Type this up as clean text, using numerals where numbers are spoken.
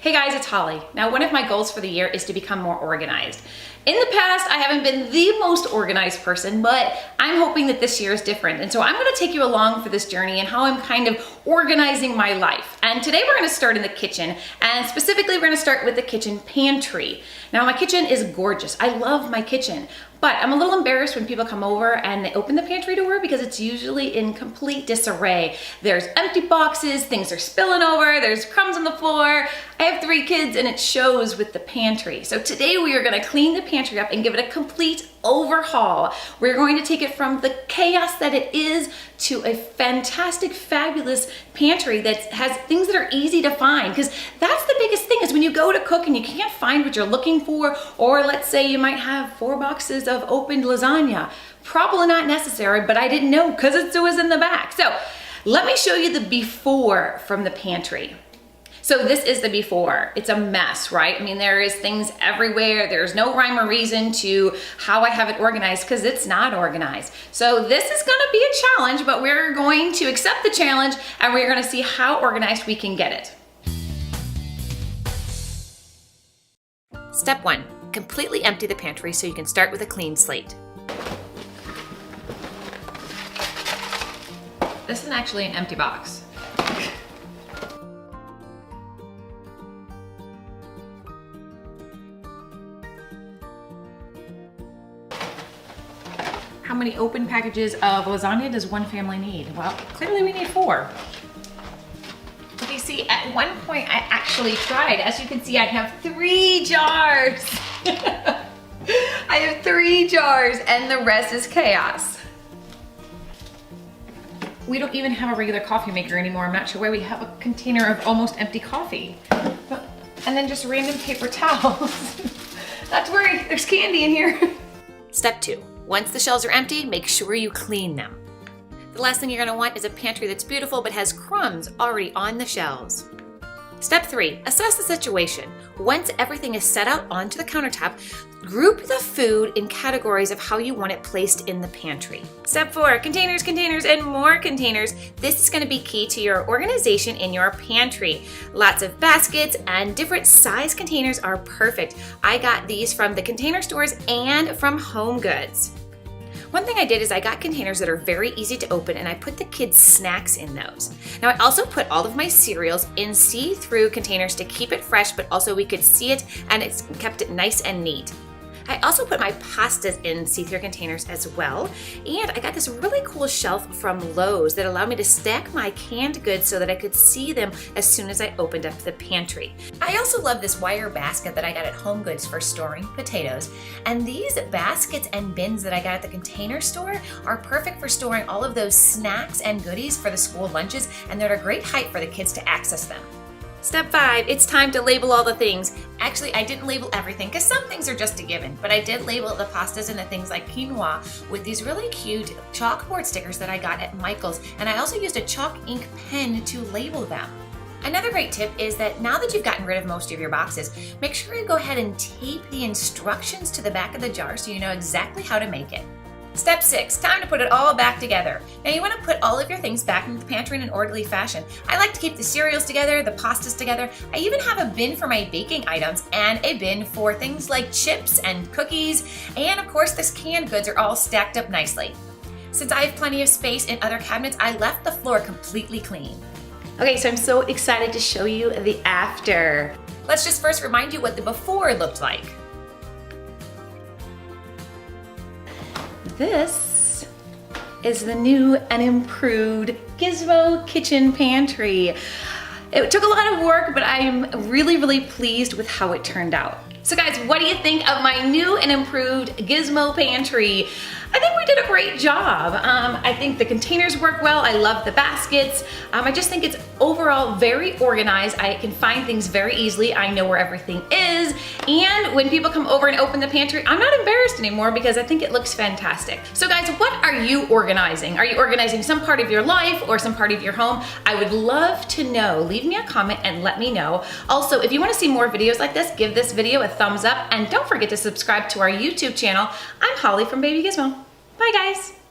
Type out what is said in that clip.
Hey guys, it's Holly. Now, one of my goals for the year is to become more organized. In the past, I haven't been the most organized person, but I'm hoping that this year is different. And so I'm gonna take you along for this journey and how I'm kind of organizing my life. And today we're gonna start in the kitchen, and specifically we're gonna start with the kitchen pantry. Now, my kitchen is gorgeous. I love my kitchen, but I'm a little embarrassed when people come over and they open the pantry door because it's usually in complete disarray. There's empty boxes, things are spilling over, there's crumbs on the floor. I have 3 kids and it shows with the pantry. So today we are gonna clean the pantry up and give it a complete overhaul. We're going to take it from the chaos that it is to a fantastic, fabulous pantry that has things that are easy to find. Because that's the biggest thing, is when you go to cook and you can't find what you're looking for, or let's say you might have 4 boxes of opened lasagna. Probably not necessary, but I didn't know because it was in the back. So let me show you the before from the pantry. So this is the before. It's a mess, right? I mean, there is things everywhere. There's no rhyme or reason to how I have it organized because it's not organized. So this is gonna be a challenge, but we're going to accept the challenge and we're gonna see how organized we can get it. Step 1, completely empty the pantry so you can start with a clean slate. This is actually an empty box. How many open packages of lasagna does one family need? Well, clearly we need 4. But you see, at one point I actually tried. As you can see, I have 3 jars. I have 3 jars and the rest is chaos. We don't even have a regular coffee maker anymore. I'm not sure why we have a container of almost empty coffee. And then just random paper towels. Not to worry, there's candy in here. Step 2, once the shelves are empty, make sure you clean them. The last thing you're gonna want is a pantry that's beautiful but has crumbs already on the shelves. Step 3, assess the situation. Once everything is set out onto the countertop, group the food in categories of how you want it placed in the pantry. Step 4, containers, containers, and more containers. This is gonna be key to your organization in your pantry. Lots of baskets and different size containers are perfect. I got these from the Container Stores and from Home Goods. One thing I did is I got containers that are very easy to open and I put the kids' snacks in those. Now I also put all of my cereals in see-through containers to keep it fresh, but also we could see it and it's kept it nice and neat. I also put my pastas in see-through containers as well, and I got this really cool shelf from Lowe's that allowed me to stack my canned goods so that I could see them as soon as I opened up the pantry. I also love this wire basket that I got at Home Goods for storing potatoes, and these baskets and bins that I got at the Container Store are perfect for storing all of those snacks and goodies for the school lunches, and they're at a great height for the kids to access them. Step 5, it's time to label all the things. Actually, I didn't label everything because some things are just a given, but I did label the pastas and the things like quinoa with these really cute chalkboard stickers that I got at Michael's, and I also used a chalk ink pen to label them. Another great tip is that now that you've gotten rid of most of your boxes, make sure you go ahead and tape the instructions to the back of the jar so you know exactly how to make it. Step 6, time to put it all back together. Now you want to put all of your things back in the pantry in an orderly fashion. I like to keep the cereals together, the pastas together. I even have a bin for my baking items and a bin for things like chips and cookies. And of course, this canned goods are all stacked up nicely. Since I have plenty of space in other cabinets, I left the floor completely clean. Okay, so I'm so excited to show you the after. Let's just first remind you what the before looked like. This is the new and improved Gizmo kitchen pantry. It took a lot of work, but I'm really, really pleased with how it turned out. So guys, what do you think of my new and improved Gizmo pantry? I think we did a great job. I think the containers work well. I love the baskets. I just think it's overall very organized. I can find things very easily. I know where everything is. And when people come over and open the pantry, I'm not embarrassed anymore because I think it looks fantastic. So guys, what are you organizing? Are you organizing some part of your life or some part of your home? I would love to know. Leave me a comment and let me know. Also, if you want to see more videos like this, give this video a thumbs up and don't forget to subscribe to our YouTube channel. I'm Holly from Baby Gizmo. Bye guys.